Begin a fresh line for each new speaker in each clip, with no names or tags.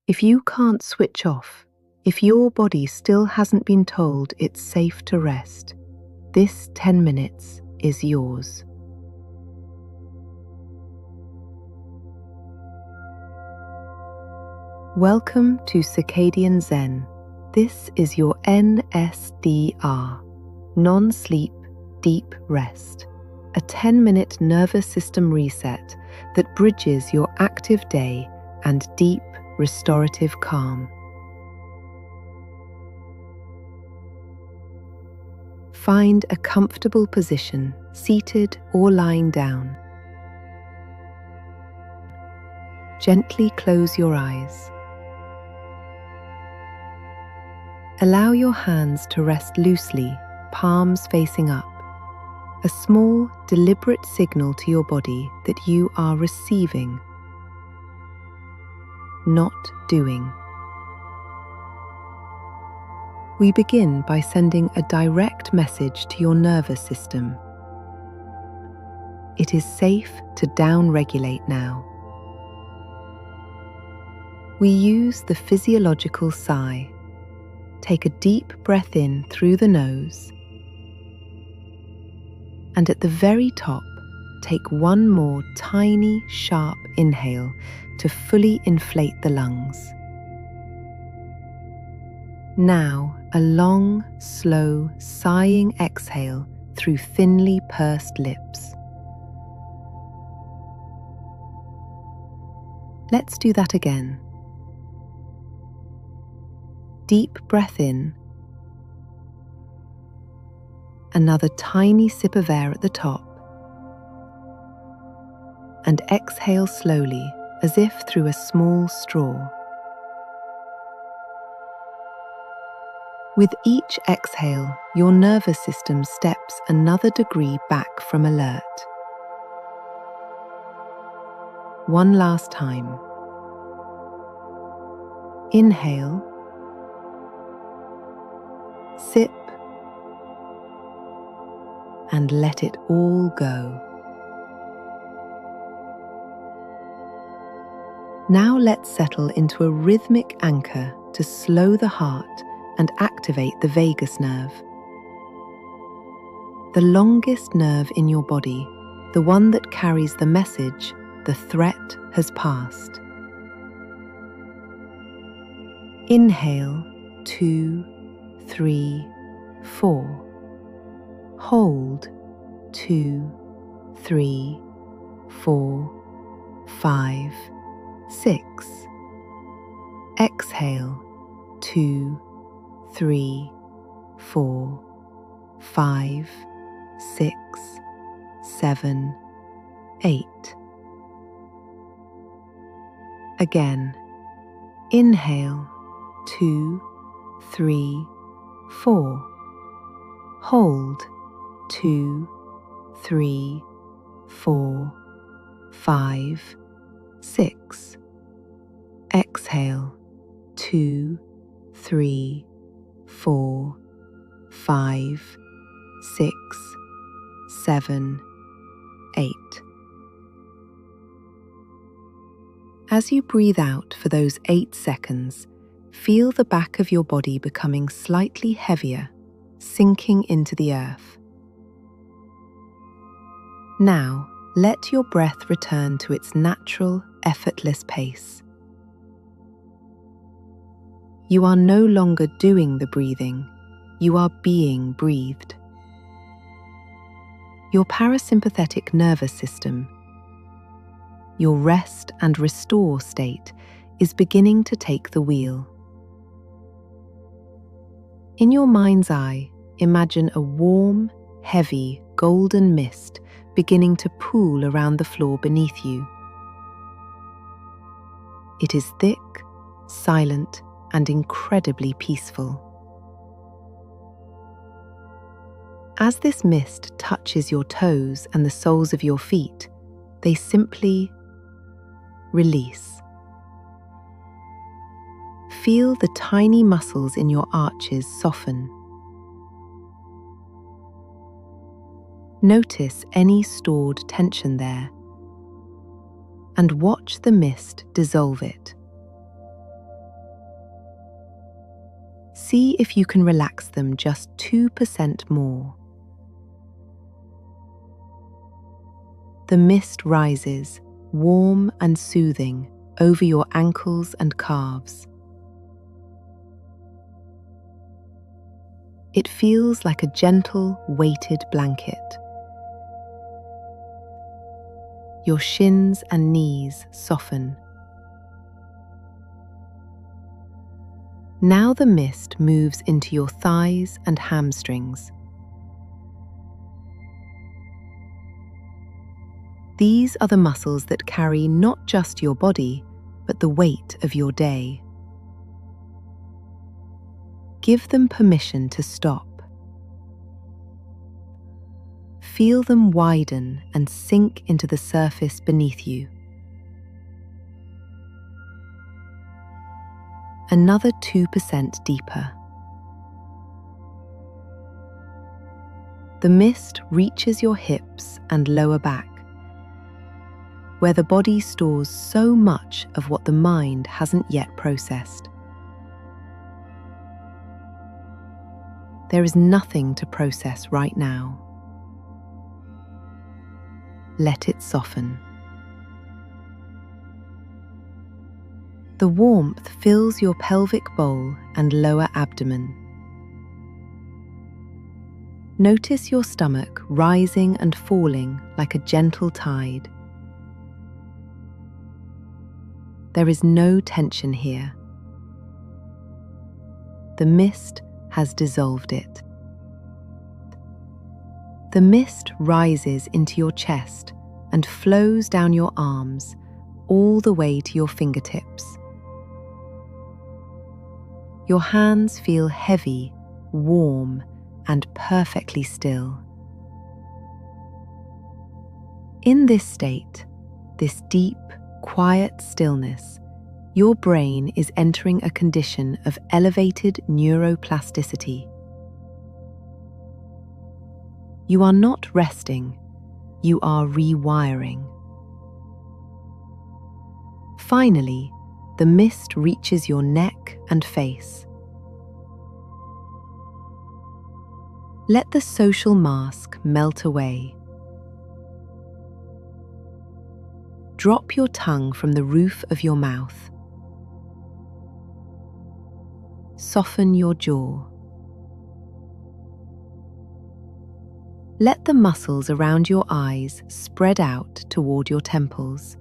If you can't switch off, if your body still hasn't been told it's safe to rest, this 10 minutes is yours. Welcome to Circadian Zen. This is your NSDR, non-sleep deep rest, a 10-minute nervous system reset that bridges your active day and deep restorative calm. Find a comfortable position, seated or lying down. Gently close your eyes. Allow your hands to rest loosely, palms facing up, a small, deliberate signal to your body that you are receiving, not doing. We begin by sending a direct message to your nervous system. It is safe to down-regulate now. We use the physiological sigh. Take a deep breath in through the nose, and at the very top, take one more tiny, sharp inhale to fully inflate the lungs. Now, a long, slow, sighing exhale through thinly pursed lips. Let's do that again. Deep breath in. Another tiny sip of air at the top. And exhale slowly, as if through a small straw. With each exhale, your nervous system steps another degree back from alert. One last time. Inhale. Sip. And let it all go. Now let's settle into a rhythmic anchor to slow the heart and activate the vagus nerve. The longest nerve in your body, the one that carries the message, the threat has passed. Inhale, 2, 3, 4. Hold, 2, 3, 4, 5, 6. Exhale, 2, 3, 4, 5, 6, 7, 8. Again, inhale, 2, 3, 4. Hold, 2, 3, 4, 5, 6. Exhale, 2, 3, 4, 5, 6, 7, 8. As you breathe out for those 8 seconds, feel the back of your body becoming slightly heavier, sinking into the earth. Now, let your breath return to its natural, effortless pace. You are no longer doing the breathing, you are being breathed. Your parasympathetic nervous system, your rest and restore state, is beginning to take the wheel. In your mind's eye, imagine a warm, heavy, golden mist beginning to pool around the floor beneath you. It is thick, silent, and incredibly peaceful. As this mist touches your toes and the soles of your feet, they simply release. Feel the tiny muscles in your arches soften. Notice any stored tension there, and watch the mist dissolve it. See if you can relax them just 2% more. The mist rises, warm and soothing, over your ankles and calves. It feels like a gentle, weighted blanket. Your shins and knees soften. Now the mist moves into your thighs and hamstrings. These are the muscles that carry not just your body, but the weight of your day. Give them permission to stop. Feel them widen and sink into the surface beneath you. Another 2% deeper. The mist reaches your hips and lower back, where the body stores so much of what the mind hasn't yet processed. There is nothing to process right now. Let it soften. The warmth fills your pelvic bowl and lower abdomen. Notice your stomach rising and falling like a gentle tide. There is no tension here. The mist has dissolved it. The mist rises into your chest and flows down your arms all the way to your fingertips. Your hands feel heavy, warm, and perfectly still. In this state, this deep, quiet stillness, your brain is entering a condition of elevated neuroplasticity. You are not resting, you are rewiring. Finally, the mist reaches your neck and face. Let the social mask melt away. Drop your tongue from the roof of your mouth. Soften your jaw. Let the muscles around your eyes spread out toward your temples.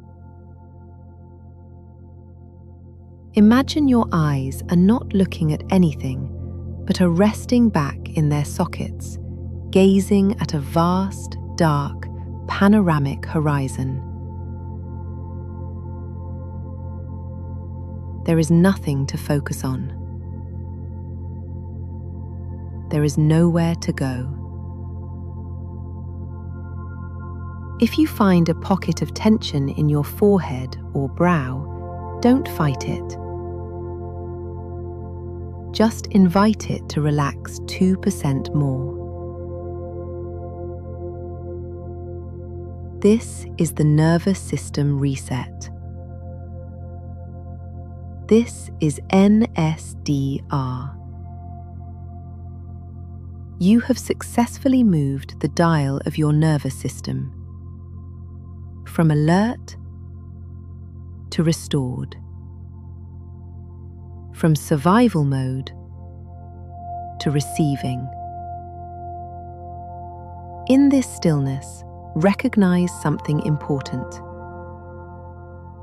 Imagine your eyes are not looking at anything, but are resting back in their sockets, gazing at a vast, dark, panoramic horizon. There is nothing to focus on. There is nowhere to go. If you find a pocket of tension in your forehead or brow, don't fight it. Just invite it to relax 2% more. This is the nervous system reset. This is NSDR. You have successfully moved the dial of your nervous system from alert to restored, from survival mode to receiving. In this stillness, recognize something important.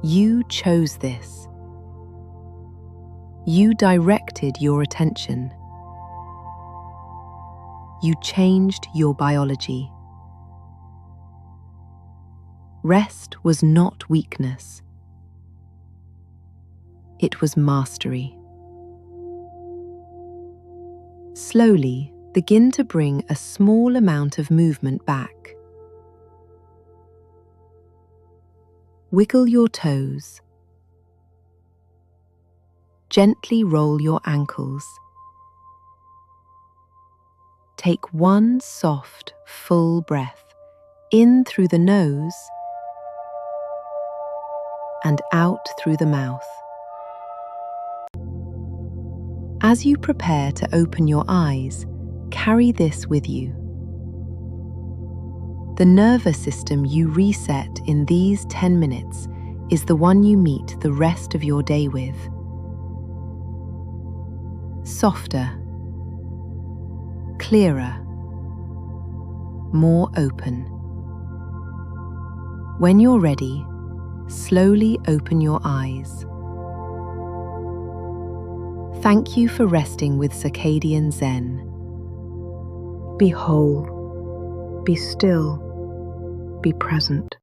You chose this. You directed your attention. You changed your biology. Rest was not weakness. It was mastery. Slowly, begin to bring a small amount of movement back. Wiggle your toes. Gently roll your ankles. Take one soft, full breath in through the nose and out through the mouth. As you prepare to open your eyes, carry this with you. The nervous system you reset in these 10 minutes is the one you meet the rest of your day with. Softer, clearer, more open. When you're ready, slowly open your eyes. Thank you for resting with Circadian Zen. Be whole, be still, be present.